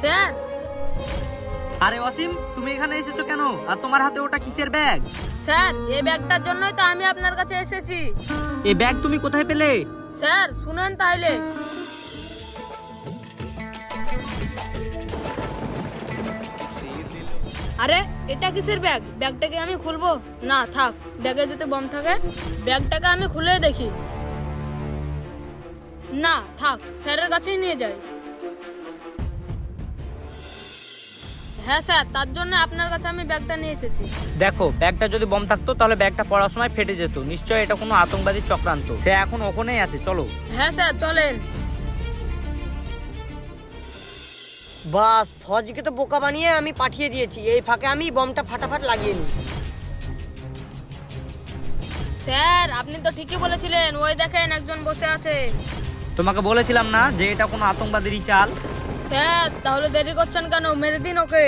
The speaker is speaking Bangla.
স্যার। আরে অসীম, তুমি এখানে এসেছো কেন? আর তোমার হাতে ওটা কিসের ব্যাগ? স্যার, এই ব্যাগটার জন্যই তো আমি আপনার কাছে এসেছি। এই ব্যাগ তুমি কোথায় পেলে? স্যার শুনেন তাহলে। আরে এটা কিসের ব্যাগ? ব্যাগটাকে আমি খুলবো না, থাক, ব্যাগে যদি বম থাকে ব্যাগটাকে আমি খুলে দেখি। না থাক, স্যারের কাছেই নিয়ে যাই। হ্যাঁ স্যার, তার জন্য আপনার কাছে আমি ব্যাগটা নিয়ে এসেছি। দেখো, ব্যাগটা যদি বম থাকতো তাহলে ব্যাগটা পড়ার সময় ফেটে যেত। নিশ্চয়ই এটা কোনো আতঙ্কবাদী চক্রান্ত। সে এখন ওখানেই আছে, চলো। হ্যাঁ স্যার, চলেন। বাস, ফজকে তো বোকা বানিয়ে আমি পাঠিয়ে দিয়েছি। এই ফাঁকে আমি বমটা ফাটাফাট লাগিয়ে নিই। স্যার আপনি তো ঠিকই বলেছিলেন, ওই দেখেন একজন বসে আছে। তোমাকে বলেছিলাম না যে এটা কোনো আতঙ্কবাদীরই চাল? স্যার তাহলে দেরি করছেন কেন? মেরে দিন ওকে।